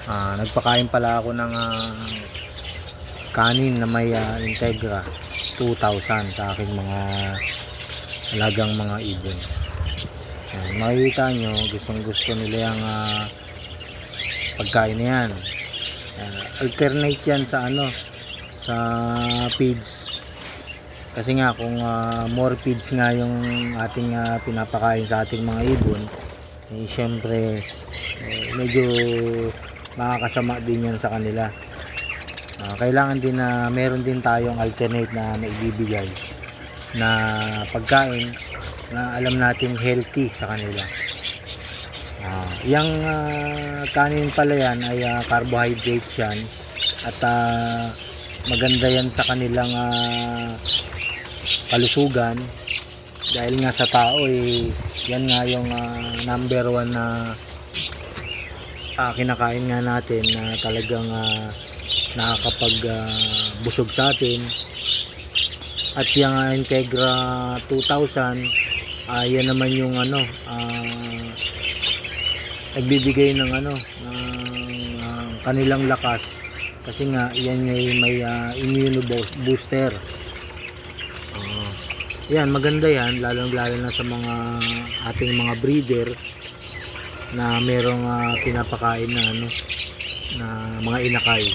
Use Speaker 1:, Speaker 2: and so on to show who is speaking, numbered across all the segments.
Speaker 1: Nagpakain pala ako ng kanin na may Integra 2,000 sa aking mga alagang mga ibon. Makikita nyo, gustong gusto nila yung pagkain na yan. Alternate yan sa sa feeds, kasi nga kung more feeds nga yung ating pinapakain sa ating mga ibon, syempre medyo makakasama din yan sa kanila. Kailangan din na meron din tayong alternate na maibibigay na pagkain na alam natin healthy sa kanila. Yung kanin pala yan ay carbohydrates yan, at maganda yan sa kanilang kalusugan, dahil nga sa tao yan nga yung number one na kinakain nga natin na talagang nakakapag busog sa atin. At yung Integra 2,000, yan naman yung nagbibigay ng kanilang lakas, kasi nga yan ay may immune booster. Yan, maganda yan, lalo na sa mga ating mga breeder na merong pinapakain na na mga inakay.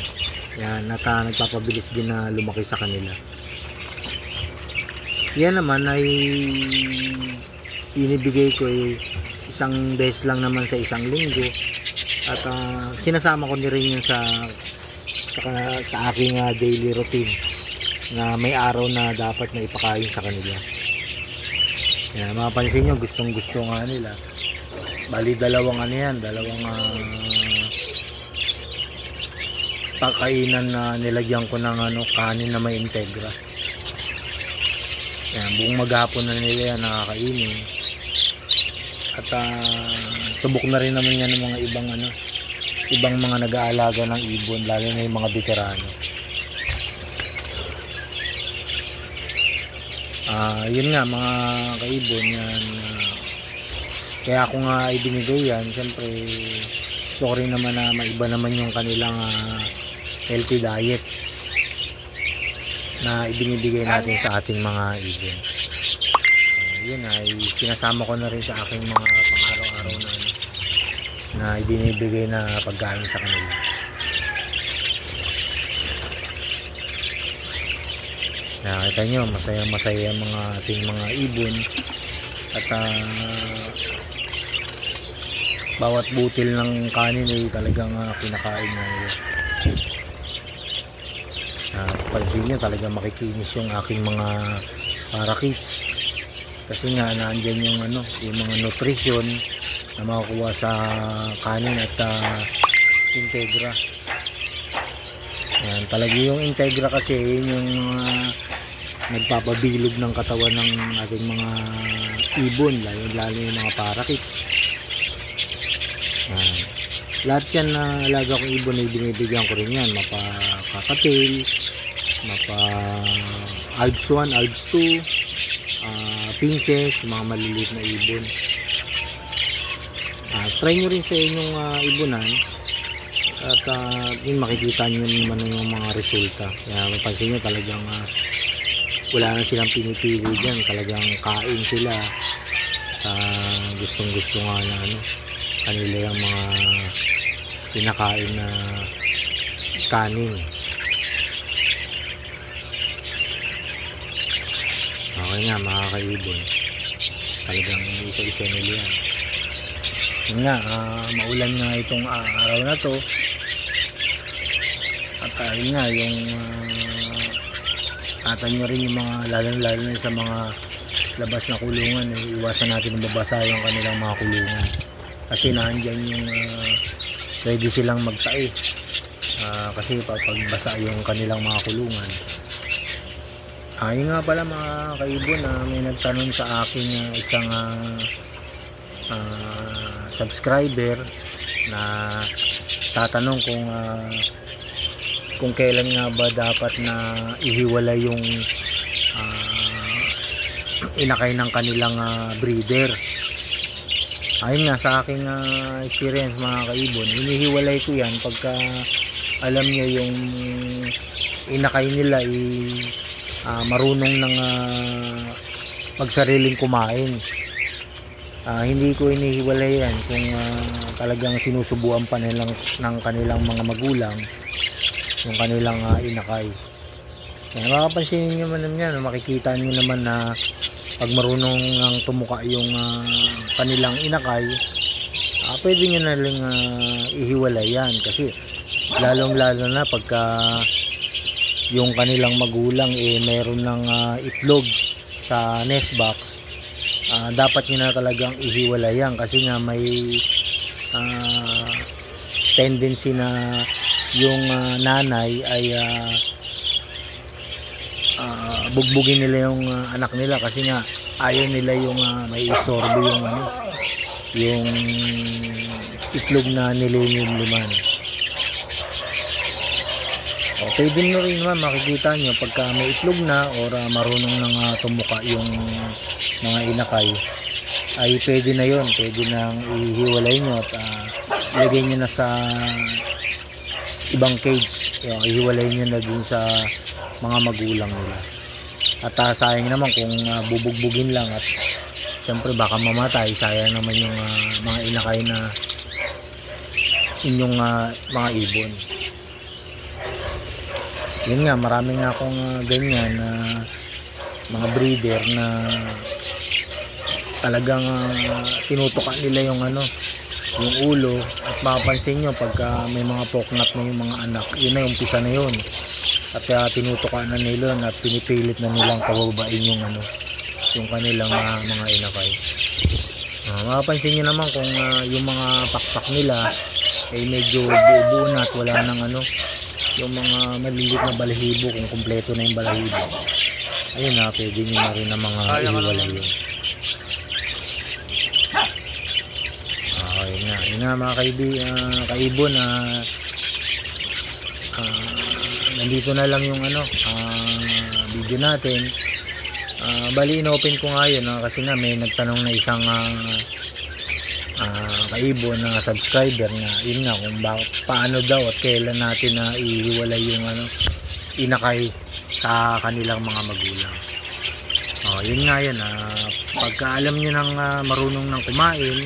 Speaker 1: Yan, nagpapabilis din na lumaki sa kanila. Yan naman ay binibigay ko isang beses lang naman sa isang linggo, at sinasama ko rin yun sa aking daily routine, na may araw na dapat na ipakain sa kanila. Yan, mapapansin nyo, gustong gusto nga nila. Bali dalawang dalawang pakainan na nilagyan ko ng kanin na may Integra. Yan, buong maghapon na nila yan nakakainin. At subok na rin naman yan ng mga ibang mga nag-aalaga ng ibon, lalo na yung mga veterano. Yun nga mga kaibon yan, kaya ako nga ibinigay yan. Siyempre gusto ko rin naman na maiba naman yung kanilang healthy diet na ibinibigay natin sa ating mga ibon. Yun ay sinasama ko na rin sa aking mga pang-araw-araw na ibinibigay na pagkain sa kanila. Nakita nyo, masaya mga ating mga ibon, at bawat butil ng kanin ay talagang kinakain na nila. Pansin nyo, talagang makikinis yung aking mga parakeets, kasi nga naandyan yung mga nutrition na makukuha sa kanin at Integra. Yan, talaga yung Integra kasi yung nagpapabilog ng katawan ng ating mga ibon, lalo yung mga parakeets. Lahat yan na alaga kong ibon ay binibigyan ko rin yan, mapa-cocktail, mapa-alps 1, alps 2, pinches, mga maliliit na ibon. Try nyo rin sa inyong ibonan, at makikita nyo naman yung mga resulta. Kaya mapansin nyo, talagang wala na silang pinipili dyan, talagang kain sila. Gustong gusto nga na kanila yung mga pinakain na kanin. Okay nga mga kaibon, talagang isa-isa nila yan. Yun nga, maulan nga itong araw na to, at yun nga yung atan nyo rin yung mga lalo na sa mga labas na kulungan, iwasan natin mabasa yung kanilang mga kulungan, kasi naandyan yung pwede silang magtae, kasi pagbasa yung kanilang mga kulungan. Yun nga pala mga kaibon, may nagtanong sa akin isang subscriber na tatanong kung kailan nga ba dapat na ihiwalay yung inakay ng kanilang breeder. Ayun nga, sa aking experience mga kaibon, hinihiwalay ko yan pagka alam nyo yung inakay nila marunong ng magsariling kumain. Hindi ko inihiwalay yan kung talagang sinusubuan pa nilang ng kanilang mga magulang yung kanilang inakay. Yan, makapansin nyo naman yan, makikita nyo naman na pag marunong ng tumuka yung kanilang inakay, pwede nyo na lang ihiwalay yan, kasi lalong lalo na pagka yung kanilang magulang mayroon ng itlog sa nest box, dapat nyo na talagang ihiwalay yan, kasi nga may tendency na yung nanay ay bugbugin nila yung anak nila, kasi nga ayaw nila yung may istorbo yung itlog na nililimliman. Pwede nyo rin naman makikita nyo pagka may itlog na or marunong nang tumuka yung mga inakay, ay pwede na yun, pwede nang ihiwalay nyo at ilagay nyo na sa ibang cage. Ihiwalay nyo na dun sa mga magulang nila. At sayang naman kung bubugbugin lang at siyempre baka mamatay, sayang naman yung mga inakay na inyong mga ibon. Yun nga, marami nga akong ganyan na mga breeder na talagang tinutukan nila yung yung ulo, at mapapansin nyo pagka may mga poknat na yung mga anak, yun na yung umpisa na yun, at tinutukan na nila at pinipilit na nilang pababain yung yung kanilang mga inakay. Mapapansin nyo naman kung yung mga pakpak nila ay medyo buo na at wala nang yung mga maliliit na balahibo, kung kumpleto na yung balahibo, ayun na, pwede nyo na rin na mga ihiwalay yun. Yun nga mga kaibon, nandito na lang yung video natin. Bali inopen ko nga yun kasi nga may nagtanong na isang kaibon na subscriber nga, yun nga, kung paano daw at kailan natin ihiwalay yung inakay sa kanilang mga magulang. Yun nga yun, pagka alam nyo nang marunong nang kumain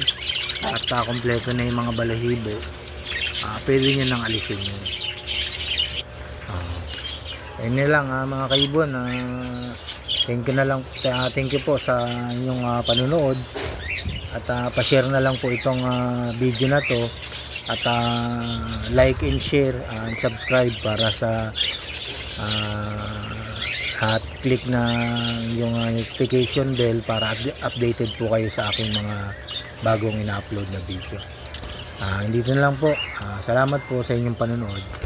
Speaker 1: at kompleto na yung mga balahibo, pwede nyo nang alisin yun. Ayun na lang mga kaibon, thank you po sa inyong panunood, at pa-share na lang po itong video na to, at like and share and subscribe para sa at click na yung notification bell para updated po kayo sa aking mga bagong ina-upload na video. Dito na lang po. Salamat po sa inyong panunood.